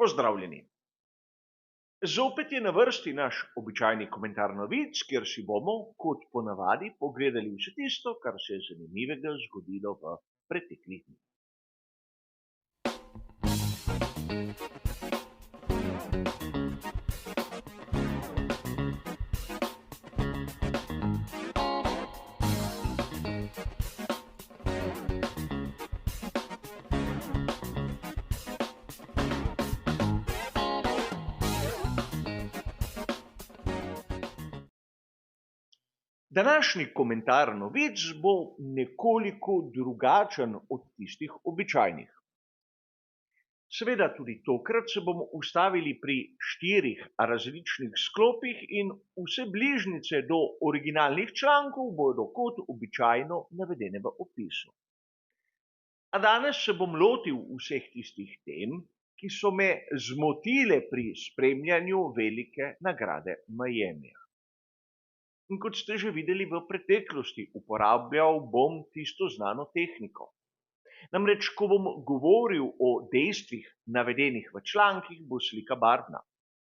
Pozdravljeni. Zopet je na vrsti naš običajni komentar novic, kjer si bomo, kot ponavadi, pogledali vse tisto, kar se je zanimivega zgodilo v preteklih dneh. Današnji komentar novic bo nekoliko drugačen od tistih običajnih. Seveda tudi tokrat se bomo ustavili pri 4 različnih sklopih in vse bližnjice do originalnih člankov bodo kot običajno navedene v opisu. A danes se bom lotil vseh tistih tem, ki so me zmotile pri spremljanju velike nagrade Miamija. In kot ste že videli v preteklosti, uporabljal bom tisto znano tehniko. Namreč, ko bom govoril o dejstvih navedenih v člankih, bo slika barvna.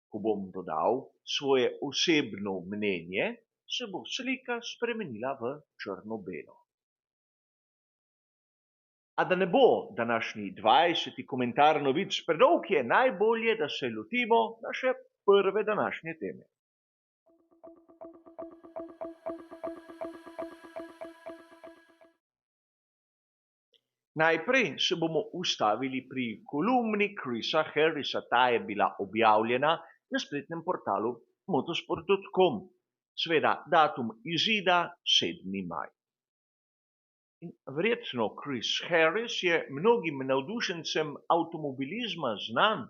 Ko bom dodal svoje osebno mnenje, se bo slika spremenila v črno-belo. A da ne bo današnji 20. komentar novic predolg, je najbolje, da se lotimo naše prve današnje teme. Najprej se bomo ustavili pri kolumni Chrisa Harrisa. Ta je bila objavljena na spletnem portalu motorsport.com. Seveda, datum izida 7. maj. In verjetno Chris Harris je mnogim navdušencem avtomobilizma znan.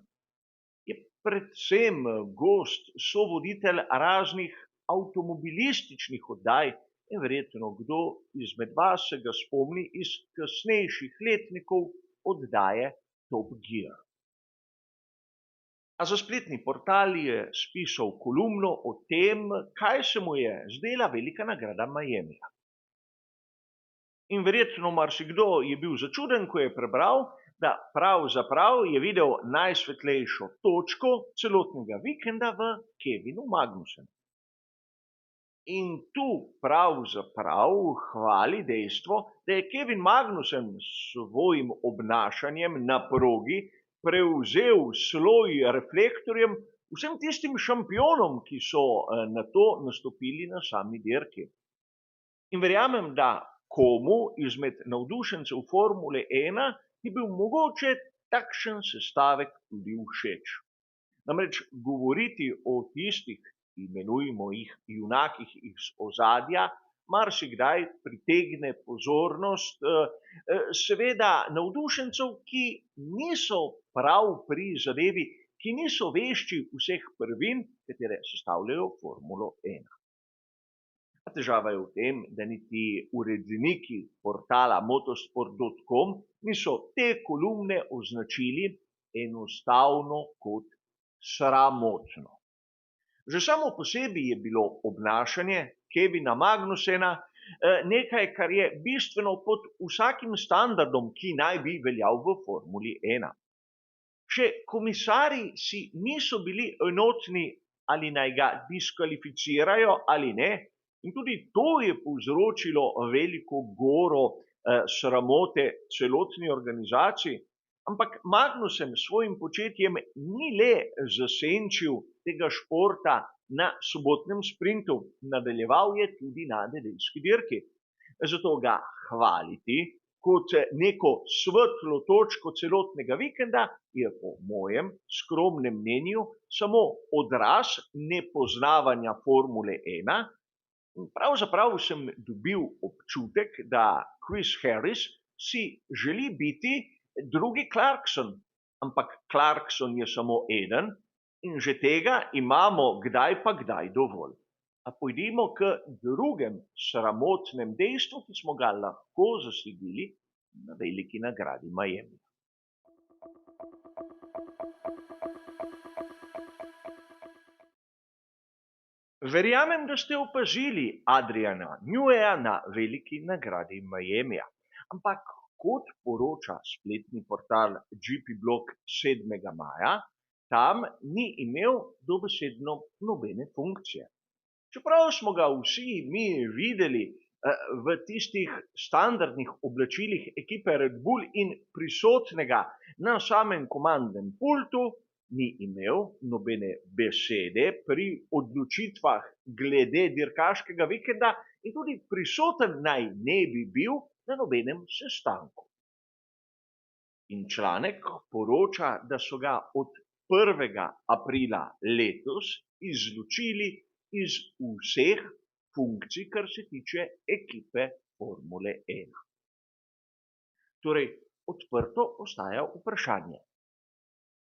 Je predvsem gost, sovoditelj raznih avtomobilističnih oddaj. In verjetno kdo izmed vas se ga spomni iz kasnejših letnikov oddaje Top Gear. A za spletni portal je spisal kolumno o tem, kaj se mu je zdela velika nagrada Miamija. In verjetno marsikdo je bil začuden, ko je prebral, da pravzaprav je videl najsvetlejšo točko celotnega vikenda v Kevinu Magnusenu. In tu pravzaprav hvali dejstvo, da je Kevin Magnussen s svojim obnašanjem na progi prevzel sloj reflektorjem vsem tistim šampionom, ki so na to nastopili na sami dirki. In verjamem, da komu izmed navdušencev Formule 1 je bil mogoče takšen sestavek tudi všeč. Namreč govoriti o tistih, imenujmo jih junakih iz ozadja, marsikdaj pritegne pozornost seveda navdušencev, ki niso prav pri zadevi, ki niso vešči vseh prvin, katere sestavljajo Formulo 1. A težava je v tem, da niti uredniki portala motorsport.com niso te kolumne označili enostavno kot sramotno. Že samo po sebi je bilo obnašanje Kevina Magnusena nekaj, kar je bistveno pod vsakim standardom, ki naj bi veljal v Formuli 1. Še komisarji si niso bili enotni, ali naj ga diskvalificirajo ali ne, in tudi to je povzročilo veliko goro sramote celotni organizaciji. Ampak Magnussen s svojim početjem ni le zasenčil tega športa na sobotnem sprintu, nadaljeval je tudi na nedeljski dirki. Zato ga hvaliti kot neko svetlo točko celotnega vikenda je po mojem skromnem mnenju samo odraz nepoznavanja Formule 1. Pravzaprav sem dobil občutek, da Chris Harris si želi biti drugi Clarkson, ampak Clarkson je samo eden in že tega imamo kdaj pa kdaj dovolj. A pojdimo k drugem sramotnem dejstvu, ki smo ga lahko zasledili na veliki nagradi Miamija. Verjamem, da ste opazili Adriana Neweya na veliki nagradi Miamija, ampak kot poroča spletni portal GP Blog 7. maja, tam ni imel dobesedno nobene funkcije. Čeprav smo ga vsi mi videli v tistih standardnih oblačilih ekipe Red Bull in prisotnega na samem komandnem pultu, ni imel nobene besede pri odločitvah glede dirkaškega vikenda in tudi prisoten naj ne bi bil na nobenem sestanku. In članek poroča, da so ga od 1. aprila letos izločili iz vseh funkcij, kar se tiče ekipe Formule 1. Torej, odprto ostaja vprašanje,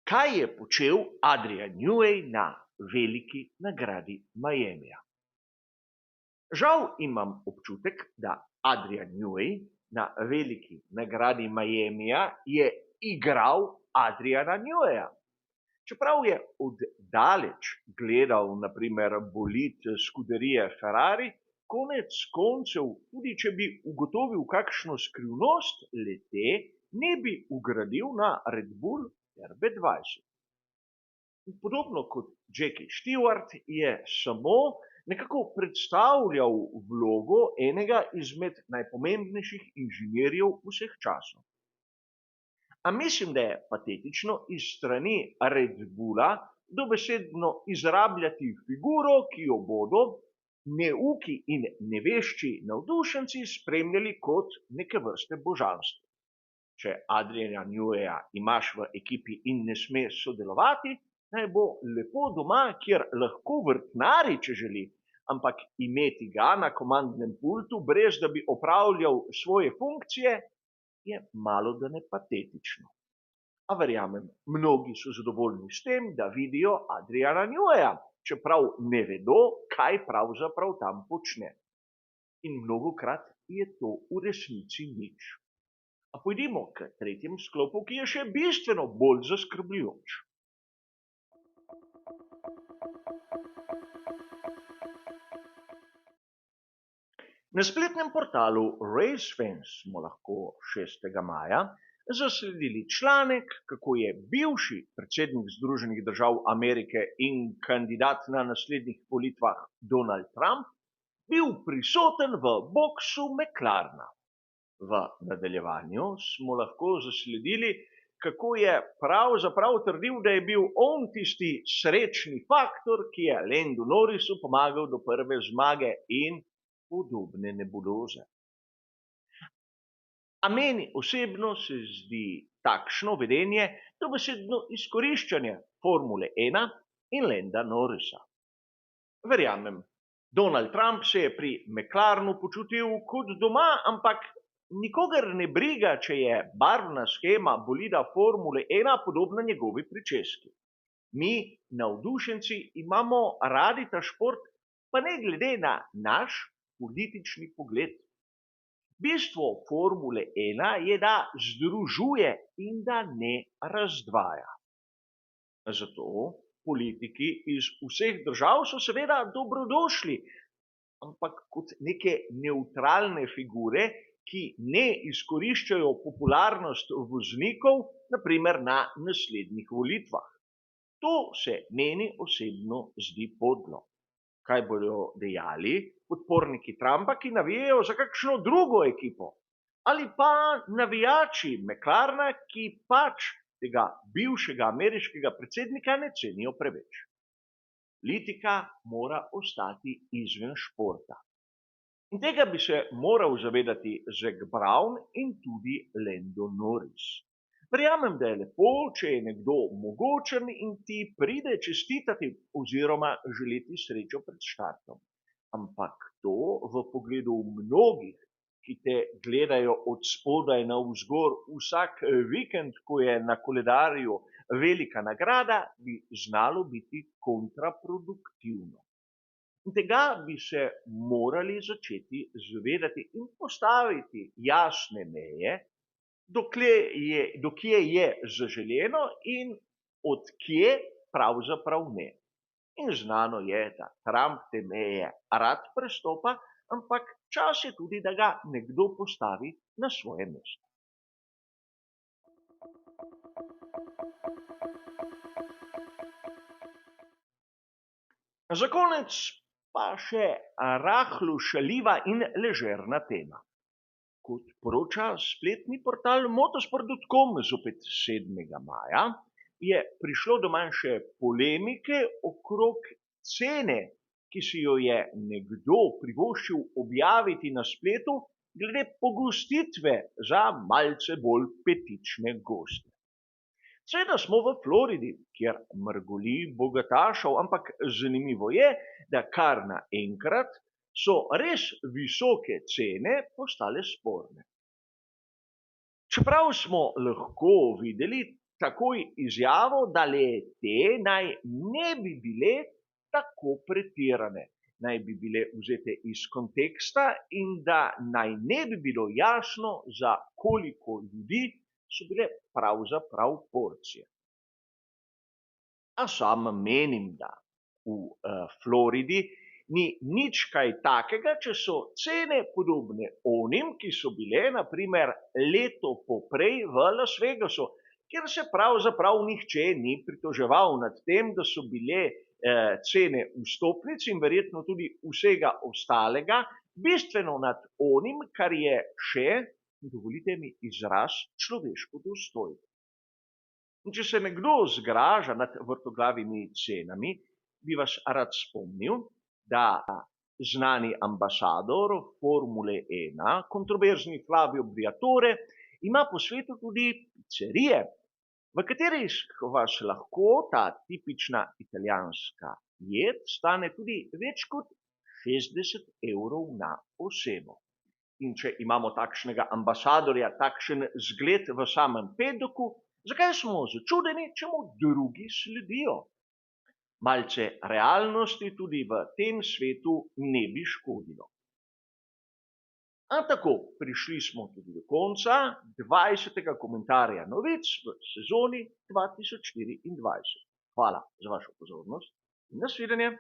kaj je počel Adrian Newey na veliki nagradi Miamija. Žal imam občutek, da Adrian Newey na veliki nagradi Miamija je igral Adriana Neweja. Čeprav je oddaleč gledal na primer bolid skuderije Ferrari, konec koncev, tudi če bi ugotovil kakšno skrivnost le-te, ne bi ugradil na Red Bull RB20. Podobno kot Jackie Stewart je samo nekako predstavljal vlogo enega izmed najpomembnejših inženirjev vseh časov. A mislim, da je patetično iz strani Red Bulla dobesedno izrabljati figuro, ki jo bodo neuki in nevešči navdušenci spremljali kot neke vrste božanstvo. Če Adriana Neweja imaš v ekipi in ne sme sodelovati, naj bo lepo doma, kjer lahko vrtnari, če želi, ampak imeti ga na komandnem pultu, brez da bi opravljal svoje funkcije, je malodane patetično. A verjamem, mnogi so zadovoljni s tem, da vidijo Adriana Neweja, čeprav ne vedo, kaj pravzaprav tam počne. In mnogokrat je to v resnici nič. A pojdimo k tretjem sklopu, ki je še bistveno bolj zaskrbljujoč. Na spletnem portalu RaceFans smo lahko 6. maja zasledili članek, kako je bivši predsednik Združenih držav Amerike in kandidat na naslednjih volitvah Donald Trump bil prisoten v boksu McLarena. V nadaljevanju smo lahko zasledili, kako je pravzaprav trdil, da je bil on tisti srečni faktor, ki je Landu Norrisu pomagal do prve zmage in podobne nebuloze. A meni osebno se zdi takšno vedenje dobesedno izkoriščanje Formule 1 in Landa Norrisa. Verjamem, Donald Trump se je pri McLarenu počutil kot doma, ampak nikogar ne briga, če je barvna shema bolida Formule 1 podobna njegovi pričeski. Mi, navdušenci, imamo radi ta šport, pa ne glede na naš politični pogled. Bistvo Formule 1 je, da združuje in da ne razdvaja. Zato politiki iz vseh držav so seveda dobrodošli, ampak kot neke nevtralne figure, ki ne izkoriščajo popularnost voznikov, na primer na naslednjih volitvah. To se meni osebno zdi podlo. Kaj bodo dejali podporniki Trumpa, ki navijajo za kakšno drugo ekipo? Ali pa navijači McLarena, ki pač tega bivšega ameriškega predsednika ne cenijo preveč? Politika mora ostati izven športa. In tega bi se moral zavedati Zac Brown in tudi Lando Norris. Verjamem, da je lepo, če je nekdo mogočen in ti pride čestitati oziroma želeti srečo pred štartom. Ampak to v pogledu mnogih, ki te gledajo od spodaj navzgor vsak vikend, ko je na koledarju velika nagrada, bi znalo biti kontraproduktivno. In tega bi se morali začeti zavedati in postaviti jasne meje, dokje je zaželeno in od kje pravzaprav ne. In znano je, da Trump te meje rad prestopa, ampak čas je tudi, da ga nekdo postavi na svoje mesto. Za konec pa še rahlo šaljiva in ležerna tema. Kot poroča spletni portal motorsport.com zopet 7. maja, je prišlo do manjše polemike okrog cene, ki si jo je nekdo privoščil objaviti na spletu glede pogostitve za malce bolj petične goste. Seveda smo v Floridi, kjer mrgoli bogatašev, ampak zanimivo je, da kar naenkrat so res visoke cene postale sporne. Čeprav smo lahko videli takoj izjavo, da le te naj ne bi bile tako pretirane, naj bi bile vzete iz konteksta in da naj ne bi bilo jasno, za koliko ljudi so bile pravzaprav porcije. A sam menim, da v Floridi ni nič kaj takega, če so cene podobne onim, ki so bile na primer leto poprej v Las Vegasu, kjer se pravzaprav nihče ni pritoževal nad tem, da so bile cene vstopnic in verjetno tudi vsega ostalega bistveno nad onim, kar je še, dovolite mi izraz, človeško dostojno. In če se nekdo zgraža nad vrtoglavimi cenami, bi vas rad spomnil, da znani ambasador Formule 1, kontroverzni Flavio Briatore, ima po svetu tudi pizzerije, v katerih vas lahko ta tipična italijanska jed stane tudi več kot 60 evrov na osebo. In če imamo takšnega ambasadorja, takšen zgled v samem Pedoku, zakaj smo začudeni, če mu drugi sledijo? Malce realnosti tudi v tem svetu ne bi škodilo. A tako, prišli smo tudi do konca 20. komentarja novic v sezoni 2024. Hvala za vašo pozornost in nasvidenje.